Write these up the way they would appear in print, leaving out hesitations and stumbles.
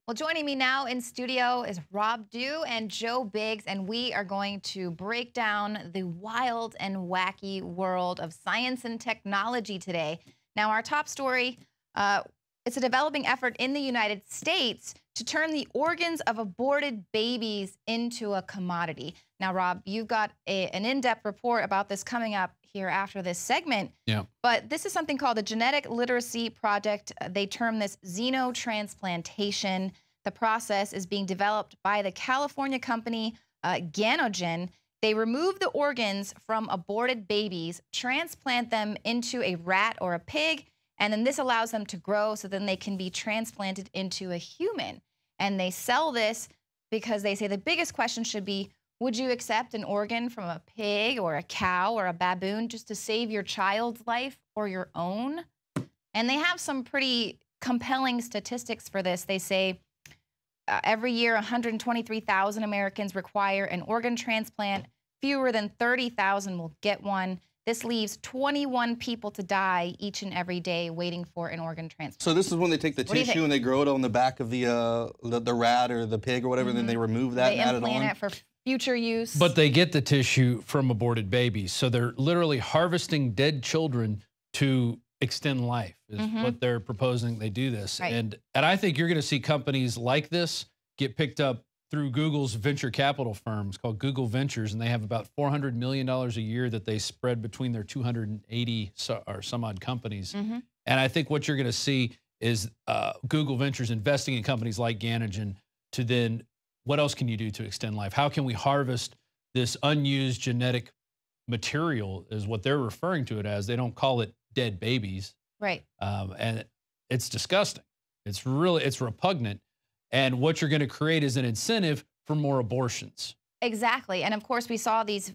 Well, joining me now in studio is Rob Dew and Joe Biggs, and we are going to break down the wild and wacky world of science and technology today. Now, our top story, it's a developing effort in the United States to turn the organs of aborted babies into a commodity. Now, Rob, you've got an in-depth report about this coming up here after this segment. Yeah. But this is something called the Genetic Literacy Project. They term this xenotransplantation. The process is being developed by the California company Ganogen. They remove the organs from aborted babies, transplant them into a rat or a pig, and then this allows them to grow so then they can be transplanted into a human. And they sell this because they say the biggest question should be, would you accept an organ from a pig or a cow or a baboon just to save your child's life or your own? And they have some pretty compelling statistics for this. They say every year 123,000 Americans require an organ transplant. Fewer than 30,000 will get one. This leaves 21 people to die each and every day waiting for an organ transplant. So this is when they take the tissue and they grow it on the back of the rat or the pig or whatever, and then they remove that and add it on? They implant it for future use. But they get the tissue from aborted babies. So they're literally harvesting dead children to extend life is what they're proposing. They do this. Right. And I think you're going to see companies like this get picked up through Google's venture capital firms called Google Ventures, and they have about $400 million a year that they spread between their 280 or some odd companies. And I think what you're going to see is Google Ventures investing in companies like Ganogen to then, what else can you do to extend life? How can we harvest this unused genetic material is what they're referring to it as. They don't call it dead babies. Right. And it's disgusting. It's repugnant. And what you're going to create is an incentive for more abortions. Exactly. And of course, we saw these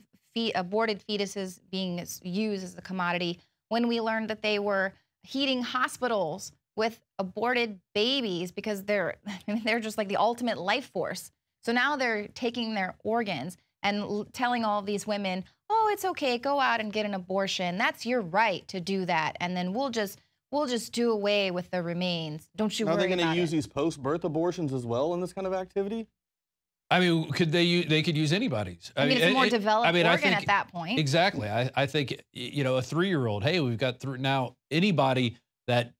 aborted fetuses being used as a commodity when we learned that they were heating hospitals with aborted babies because they're just like the ultimate life force. So now they're taking their organs and telling all of these women, oh, it's okay, go out and get an abortion. That's your right to do that. And then we'll just do away with the remains. Don't you worry about it. Are they going to use these post-birth abortions as well in this kind of activity? I mean, they could use anybody's. I mean, it's a more developed organ at that point. Exactly. I think, you know, a 3-year-old, hey, we've got now anybody that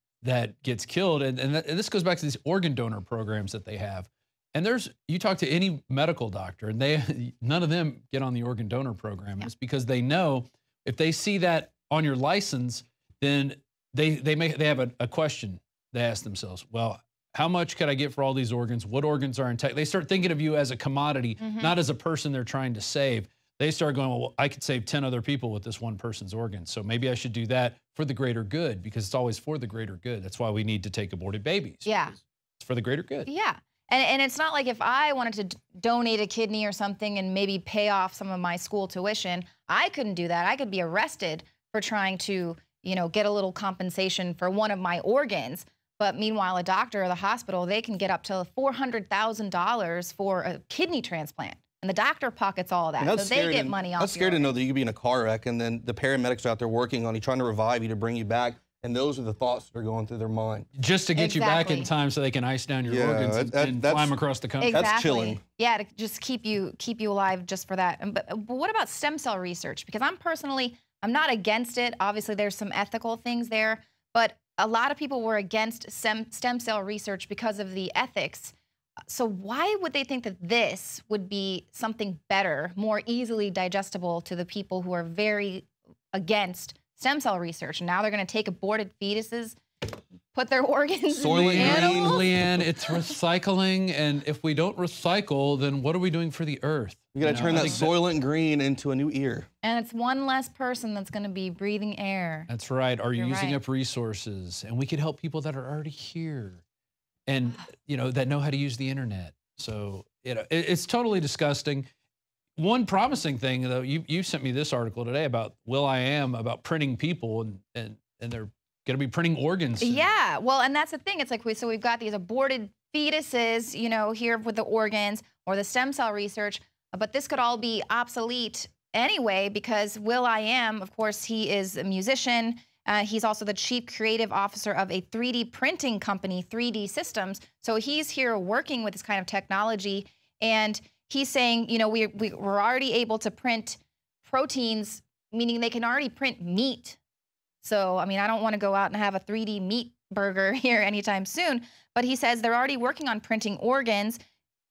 gets killed, and this goes back to these organ donor programs that they have. And you talk to any medical doctor, and none of them get on the organ donor program. Yeah. It's because they know if they see that on your license, then they have a question they ask themselves. Well, how much could I get for all these organs? What organs are intact? They start thinking of you as a commodity, not as a person they're trying to save. They start going, well, I could save 10 other people with this one person's organs. So maybe I should do that for the greater good, because it's always for the greater good. That's why we need to take aborted babies. Yeah. It's for the greater good. Yeah. And it's not like if I wanted to donate a kidney or something and maybe pay off some of my school tuition, I couldn't do that. I could be arrested for trying to, you know, get a little compensation for one of my organs. But meanwhile, a doctor or the hospital, they can get up to $400,000 for a kidney transplant. And the doctor pockets all of that, so they get money off. That's scary to know that you could be in a car wreck and then the paramedics are out there working on you, trying to revive you, to bring you back. And those are the thoughts that are going through their mind. Just to get you back in time so they can ice down your organs and fly them across the country. Exactly. That's chilling. Yeah, to just keep you alive just for that. But what about stem cell research? Because I'm not against it. Obviously, there's some ethical things there. But a lot of people were against stem cell research because of the ethics. So why would they think that this would be something better, more easily digestible to the people who are very against stem cell research? And now they're going to take aborted fetuses, put their organs in animals? Leanne, it's recycling, and if we don't recycle, then what are we doing for the earth? We got to turn that Soylent Green into a new ear. And it's one less person that's going to be breathing air. That's right. Are you using up resources? And we could help people that are already here, and that know how to use the internet. So it's totally disgusting. One promising thing, though, you sent me this article today about will.i.am about printing people, and they're going to be printing organs soon. Yeah, well, and that's the thing. It's like we've got these aborted fetuses, here with the organs or the stem cell research, but this could all be obsolete anyway because will.i.am, of course, he is a musician He's also the chief creative officer of a 3D printing company, 3D Systems. So he's here working with this kind of technology. And he's saying, you know, we're already able to print proteins, meaning they can already print meat. So, I mean, I don't want to go out and have a 3D meat burger here anytime soon. But he says they're already working on printing organs.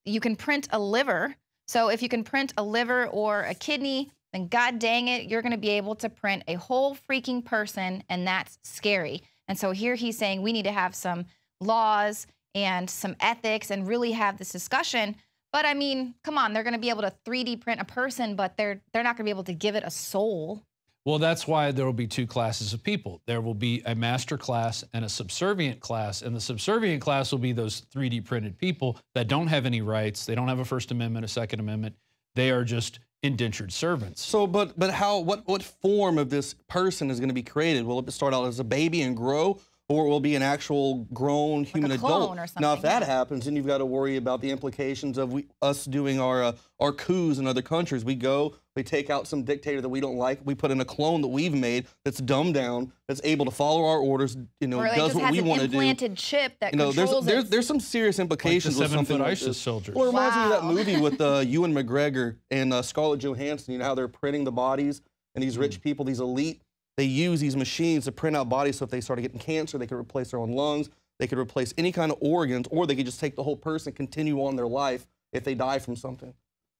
You can print a liver. So if you can print a liver or a kidney, then god dang it, you're going to be able to print a whole freaking person, and that's scary. And so here he's saying we need to have some laws and some ethics and really have this discussion. But I mean, come on, they're going to be able to 3D print a person, but they're not going to be able to give it a soul. Well, that's why there will be two classes of people. There will be a master class and a subservient class. And the subservient class will be those 3D printed people that don't have any rights. They don't have a First Amendment, a Second Amendment. They are just indentured servants. So, but how, what form of this person is going to be created? Will it start out as a baby and grow, or it will be an actual grown human adult? Or something, now, if that happens, then you've got to worry about the implications of us doing our coups in other countries. We go, we take out some dictator that we don't like, we put in a clone that we've made that's dumbed down, that's able to follow our orders, you know, does what we want to do. Or implanted chip that controls there's some serious implications like with something like ISIS this. soldiers. Well, it reminds me of that movie with Ewan McGregor and Scarlett Johansson. You know how they're printing the bodies, and these rich people, these elite, they use these machines to print out bodies, so if they started getting cancer, they could replace their own lungs, they could replace any kind of organs, or they could just take the whole person, continue on their life if they die from something.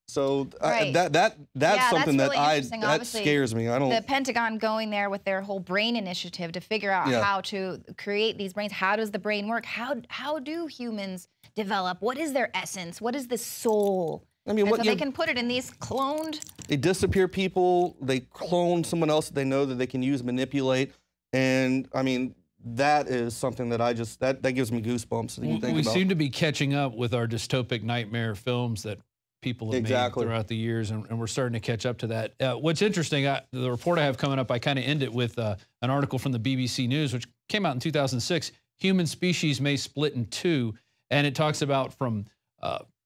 So right. that's something really that scares me. I don't. The Pentagon going there with their whole brain initiative to figure out how to create these brains. How does the brain work? How do humans develop? What is their essence? What is the soul? I mean, so they can put it in these cloned. They disappear people. They clone someone else that they know that they can use, manipulate, and I mean that is something that that gives me goosebumps. We seem to be catching up with our dystopic nightmare films that people have made throughout the years, and we're starting to catch up to that. What's interesting, the report I have coming up, I kind of end it with an article from the BBC News, which came out in 2006. Human species may split in two, and it talks about from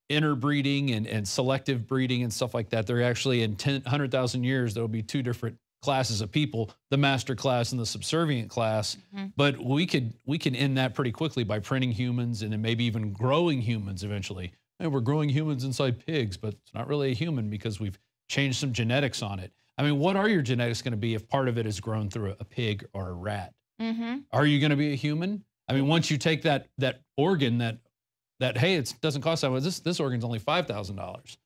interbreeding and selective breeding and stuff like that. They're actually in 100,000 years, there'll be two different classes of people, the master class and the subservient class. But we can end that pretty quickly by printing humans and then maybe even growing humans eventually. And we're growing humans inside pigs, but it's not really a human because we've changed some genetics on it. I mean, what are your genetics going to be if part of it is grown through a pig or a rat? Are you going to be a human? I mean, once you take that organ that hey, it doesn't cost that much. This organ's only $5,000,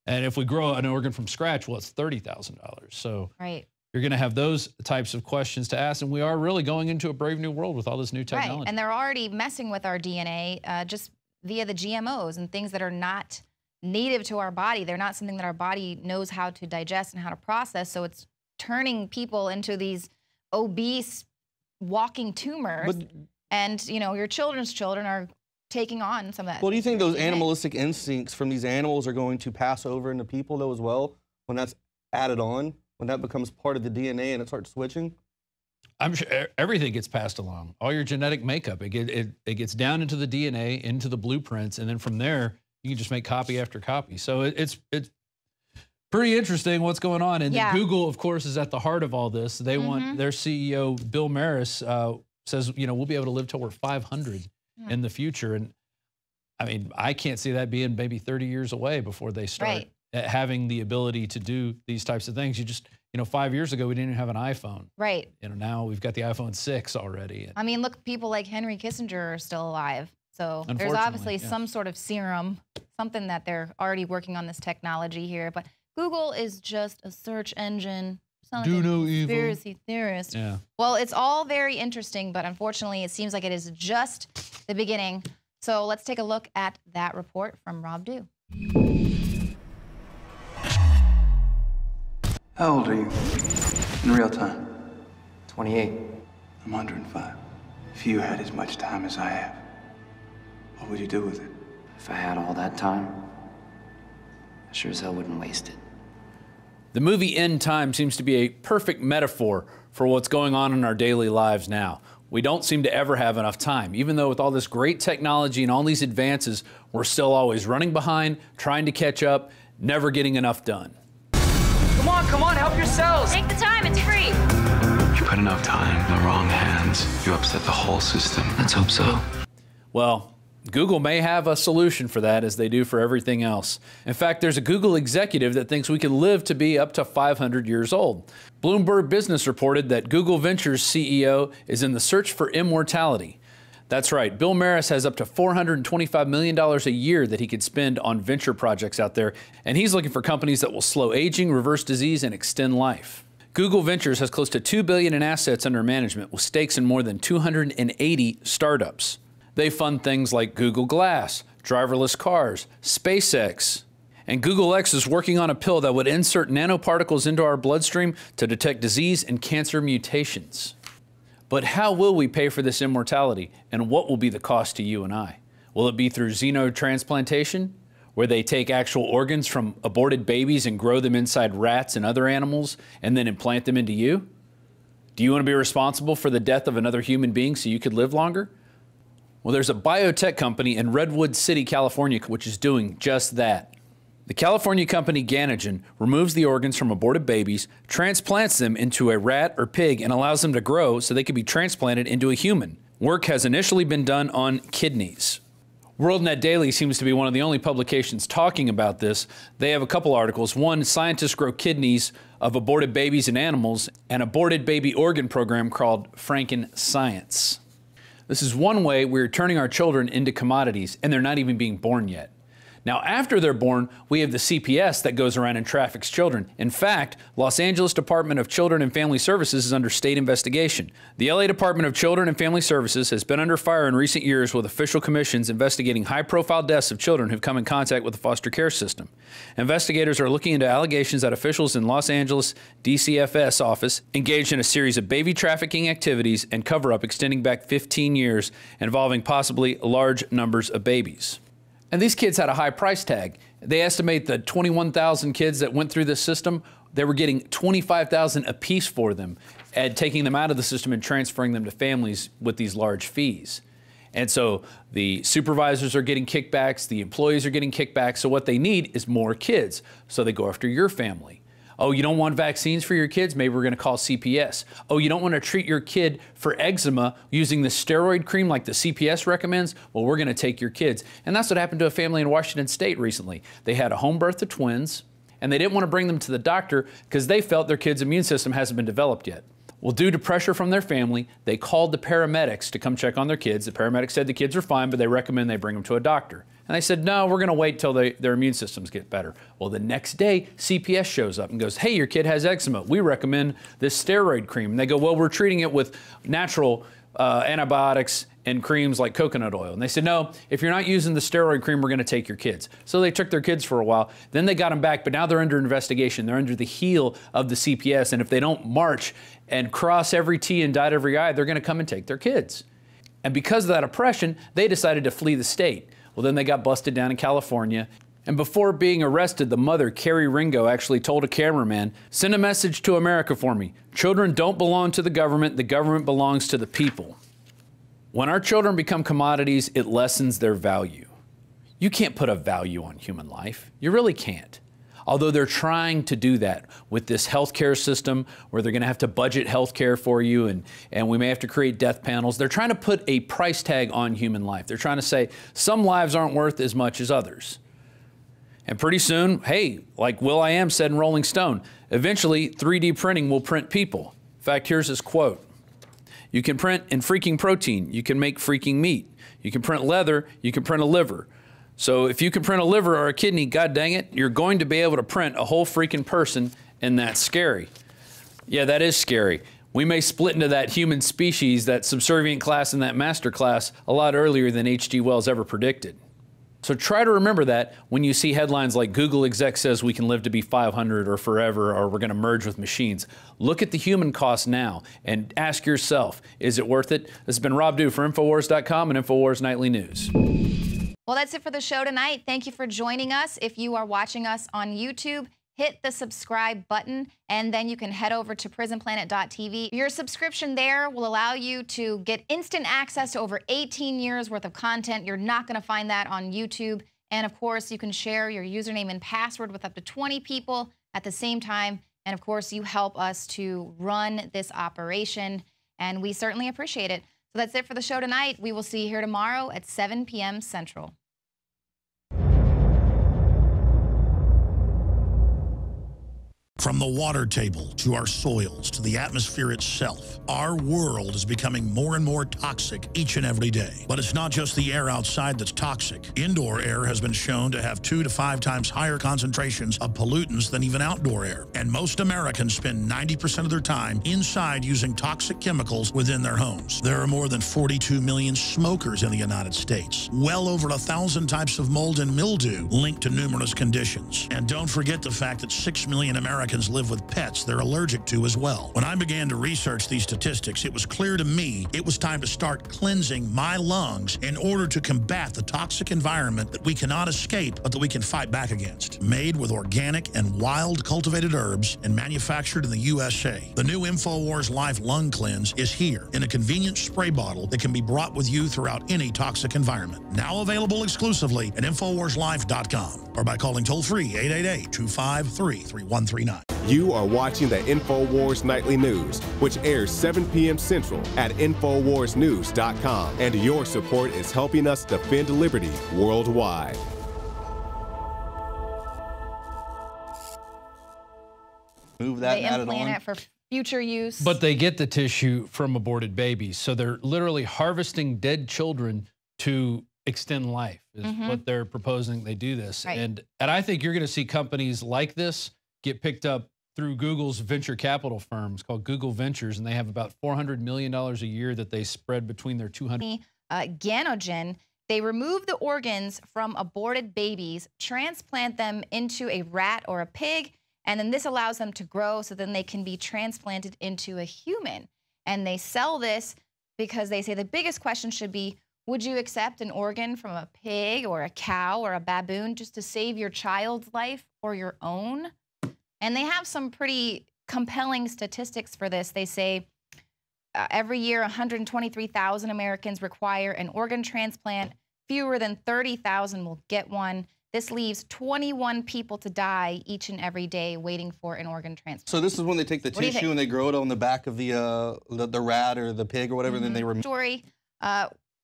and if we grow an organ from scratch, well, it's $30,000. So you're going to have those types of questions to ask, and we are really going into a brave new world with all this new technology. Right, and they're already messing with our DNA just via the GMOs and things that are not native to our body. They're not something that our body knows how to digest and how to process. So it's turning people into these obese walking tumors. And you know, your children's children are taking on some of that. Well, do you think those animalistic instincts from these animals are going to pass over into people though as well when that's added on, when that becomes part of the DNA and it starts switching? I'm sure everything gets passed along. All your genetic makeup, it gets down into the DNA, into the blueprints, and then from there you can just make copy after copy. So it's pretty interesting what's going on. And Google, of course, is at the heart of all this. They want their CEO Bill Maris says, you know, we'll be able to live till we're 500 in the future. And I mean, I can't see that being maybe 30 years away before they start having the ability to do these types of things. You know, 5 years ago, we didn't even have an iPhone. Right. You know, now we've got the iPhone 6 already. I mean, look, people like Henry Kissinger are still alive. So there's obviously some sort of serum, something that they're already working on this technology here. But Google is just a search engine. Do no evil. Conspiracy theorist. Yeah. Well, it's all very interesting, but unfortunately, it seems like it is just the beginning. So let's take a look at that report from Rob Dew. How old are you in real time? 28. I'm 105. If you had as much time as I have, what would you do with it? If I had all that time, I sure as hell wouldn't waste it. The movie End Time seems to be a perfect metaphor for what's going on in our daily lives now. We don't seem to ever have enough time. Even though with all this great technology and all these advances, we're still always running behind, trying to catch up, never getting enough done. Come on, help yourselves. Take the time, it's free. You put enough time in the wrong hands, you upset the whole system. Let's hope so. Well, Google may have a solution for that, as they do for everything else. In fact, there's a Google executive that thinks we can live to be up to 500 years old. Bloomberg Business reported that Google Ventures CEO is in the search for immortality. That's right, Bill Maris has up to $425 million a year that he could spend on venture projects out there, and he's looking for companies that will slow aging, reverse disease, and extend life. Google Ventures has close to $2 billion in assets under management, with stakes in more than 280 startups. They fund things like Google Glass, driverless cars, SpaceX. And Google X is working on a pill that would insert nanoparticles into our bloodstream to detect disease and cancer mutations. But how will we pay for this immortality, and what will be the cost to you and I? Will it be through xenotransplantation, where they take actual organs from aborted babies and grow them inside rats and other animals and then implant them into you? Do you want to be responsible for the death of another human being so you could live longer? Well, there's a biotech company in Redwood City, California, which is doing just that. The California company Ganogen removes the organs from aborted babies, transplants them into a rat or pig, and allows them to grow so they can be transplanted into a human. Work has initially been done on kidneys. WorldNet Daily seems to be one of the only publications talking about this. They have a couple articles. One, scientists grow kidneys of aborted babies and animals, an aborted baby organ program called Franken Science. This is one way we're turning our children into commodities, and they're not even being born yet. Now, after they're born, we have the CPS that goes around and traffics children. In fact, Los Angeles Department of Children and Family Services is under state investigation. The LA Department of Children and Family Services has been under fire in recent years with official commissions investigating high-profile deaths of children who've come in contact with the foster care system. Investigators are looking into allegations that officials in Los Angeles DCFS office engaged in a series of baby trafficking activities and cover-up extending back 15 years, involving possibly large numbers of babies. And these kids had a high price tag. They estimate that 21,000 kids that went through this system, they were getting $25,000 apiece for them, and taking them out of the system and transferring them to families with these large fees. And so the supervisors are getting kickbacks, the employees are getting kickbacks, so what they need is more kids. So they go after your family. Oh, you don't want vaccines for your kids? Maybe we're going to call CPS. Oh, you don't want to treat your kid for eczema using the steroid cream like the CPS recommends? Well, we're going to take your kids. And that's what happened to a family in Washington State recently. They had a home birth of twins, and they didn't want to bring them to the doctor because they felt their kid's immune system hasn't been developed yet. Well, due to pressure from their family, they called the paramedics to come check on their kids. The paramedics said the kids are fine, but they recommend they bring them to a doctor. And they said, no, we're going to wait till their immune systems get better. Well, the next day, CPS shows up and goes, hey, your kid has eczema. We recommend this steroid cream. And they go, well, we're treating it with natural antibiotics and creams like coconut oil. And they said, no, if you're not using the steroid cream, we're going to take your kids. So they took their kids for a while. Then they got them back, but now they're under investigation. They're under the heel of the CPS. And if they don't march and cross every T and dot every I, they're going to come and take their kids. And because of that oppression, they decided to flee the state. Well, then they got busted down in California. And before being arrested, the mother, Carrie Ringo, actually told a cameraman, send a message to America for me. Children don't belong to the government belongs to the people. When our children become commodities, it lessens their value. You can't put a value on human life. You really can't. Although they're trying to do that with this healthcare system where they're going to have to budget healthcare for you and we may have to create death panels. They're trying to put a price tag on human life. They're trying to say some lives aren't worth as much as others. And pretty soon, hey, like will.i.am said in Rolling Stone, eventually 3D printing will print people. In fact, here's his quote. You can print in freaking protein. You can make freaking meat. You can print leather. You can print a liver. So if you can print a liver or a kidney, God dang it, you're going to be able to print a whole freaking person, and that's scary. Yeah, that is scary. We may split into that human species, that subservient class and that master class a lot earlier than H.G. Wells ever predicted. So try to remember that when you see headlines like Google exec says we can live to be 500 or forever, or we're going to merge with machines. Look at the human cost now and ask yourself, is it worth it? This has been Rob Dew for Infowars.com and Infowars Nightly News. Well, that's it for the show tonight. Thank you for joining us. If you are watching us on YouTube, hit the subscribe button, and then you can head over to prisonplanet.tv. Your subscription there will allow you to get instant access to over 18 years worth of content. You're not going to find that on YouTube. And of course, you can share your username and password with up to 20 people at the same time And of course, you help us to run this operation, and we certainly appreciate it. So that's it for the show tonight. We will see you here tomorrow at 7 p.m. Central. From the water table to our soils to the atmosphere itself, our world is becoming more and more toxic each and every day. But it's not just the air outside that's toxic. Indoor air has been shown to have 2 to 5 times higher concentrations of pollutants than even outdoor air. And most Americans spend 90% of their time inside using toxic chemicals within their homes. There are more than 42 million smokers in the United States. Well over 1,000 types of mold and mildew linked to numerous conditions. And don't forget the fact that 6 million Americans live with pets they're allergic to as well. When I began to research these statistics, it was clear to me it was time to start cleansing my lungs in order to combat the toxic environment that we cannot escape, but that we can fight back against. Made with organic and wild cultivated herbs and manufactured in the USA, the new InfoWars Life Lung Cleanse is here in a convenient spray bottle that can be brought with you throughout any toxic environment. Now available exclusively at InfoWarsLife.com or by calling toll-free 888-253-3139. You are watching the InfoWars Nightly News, which airs 7 p.m. Central at InfoWarsNews.com. And your support is helping us defend liberty worldwide. Move that They and add it implant on. it for future use. But they get the tissue from aborted babies. So they're literally harvesting dead children to extend life is what they're proposing. They do this. Right. And I think you're going to see companies like this get picked up through Google's venture capital firms called Google Ventures. And they have about $400 million a year that they spread between their 200. Ganogen, they remove the organs from aborted babies, transplant them into a rat or a pig, and then this allows them to grow so then they can be transplanted into a human. And they sell this because they say the biggest question should be, would you accept an organ from a pig or a cow or a baboon just to save your child's life or your own? And they have some pretty compelling statistics for this. They say every year 123,000 Americans require an organ transplant. Fewer than 30,000 will get one. This leaves 21 people to die each and every day waiting for an organ transplant. So this is when they take the tissue and they grow it on the back of the rat or the pig or whatever, and then they remove. Story.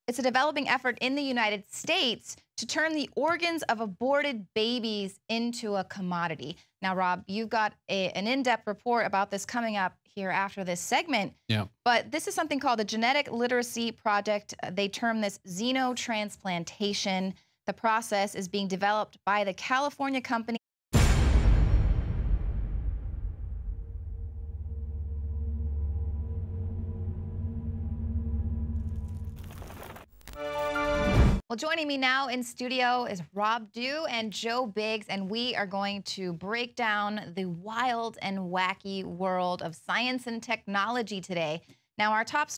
It's a developing effort in the United States to turn the organs of aborted babies into a commodity. Now, Rob, you've got an in-depth report about this coming up here after this segment. Yeah. But this is something called the Genetic Literacy Project. They term this xenotransplantation. The process is being developed by the California company. Well, joining me now in studio is Rob Dew and Joe Biggs, and we are going to break down the wild and wacky world of science and technology today. Now, our top